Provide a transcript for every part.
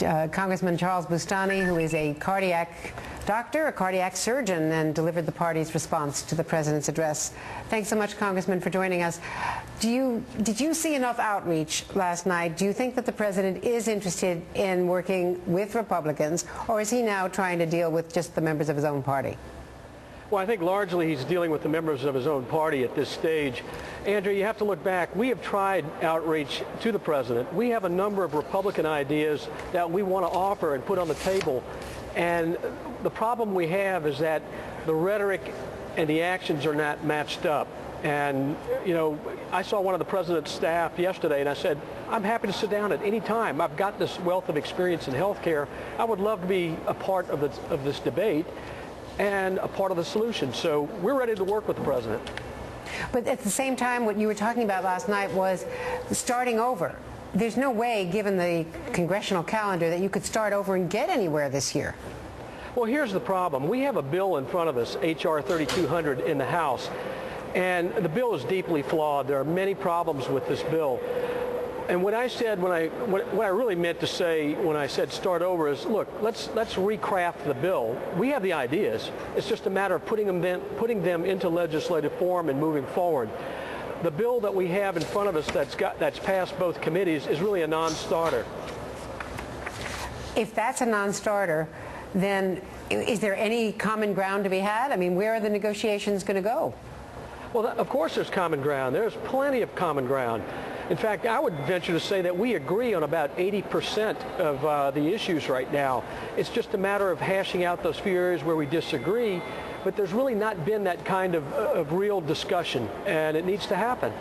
Congressman Charles Boustany, who is a cardiac doctor, a cardiac surgeon, and delivered the party's response to the president's address. Thanks so much, Congressman, for joining us. Did you see enough outreach last night? Do you think that the president is interested in working with Republicans, or is he now trying to deal with just the members of his own party? Well, I think largely he's dealing with the members of his own party at this stage. Andrea, you have to look back. We have tried outreach to the president. We have a number of Republican ideas that we want to offer and put on the table. And the problem we have is that the rhetoric and the actions are not matched up. And, you know, I saw one of the president's staff yesterday, and I said, I'm happy to sit down at any time. I've got this wealth of experience in health care. I would love to be a part of this debate and a part of the solution. So we're ready to work with the president. But at the same time, what you were talking about last night was starting over. There's no way, given the congressional calendar, that you could start over and get anywhere this year. Well, here's the problem. We have a bill in front of us, H.R. 3200, in the House, and the bill is deeply flawed. There are many problems with this bill. And what I said, what I really meant to say when I said start over is, look, let's recraft the bill. We have the ideas. It's just a matter of putting them into legislative form and moving forward. The bill that we have in front of us that's passed both committees is really a non-starter. If that's a non-starter, then is there any common ground to be had? I mean, where are the negotiations going to go? Well, of course there's common ground. There's plenty of common ground. In fact, I would venture to say that we agree on about 80% of the issues right now. It's just a matter of hashing out those few areas where we disagree, but there's really not been that kind of real discussion, and it needs to happen.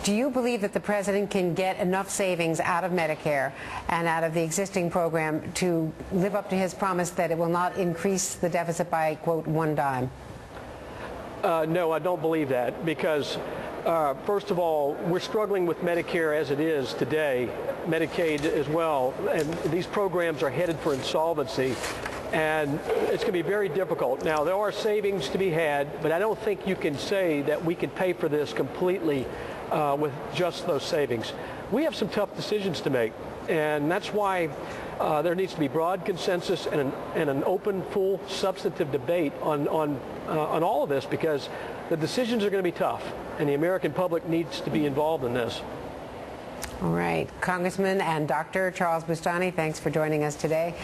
Do you believe that the president can get enough savings out of Medicare and out of the existing program to live up to his promise that it will not increase the deficit by, quote, one dime? No, I don't believe that, because first of all, we're struggling with Medicare as it is today, Medicaid as well, and these programs are headed for insolvency, and it's going to be very difficult. Now, there are savings to be had, but I don't think you can say that we can pay for this completely with just those savings. We have some tough decisions to make, and that's why there needs to be broad consensus and an open, full, substantive debate on all of this, because the decisions are going to be tough, and the American public needs to be involved in this. All right. Congressman and Dr. Charles Boustany, thanks for joining us today.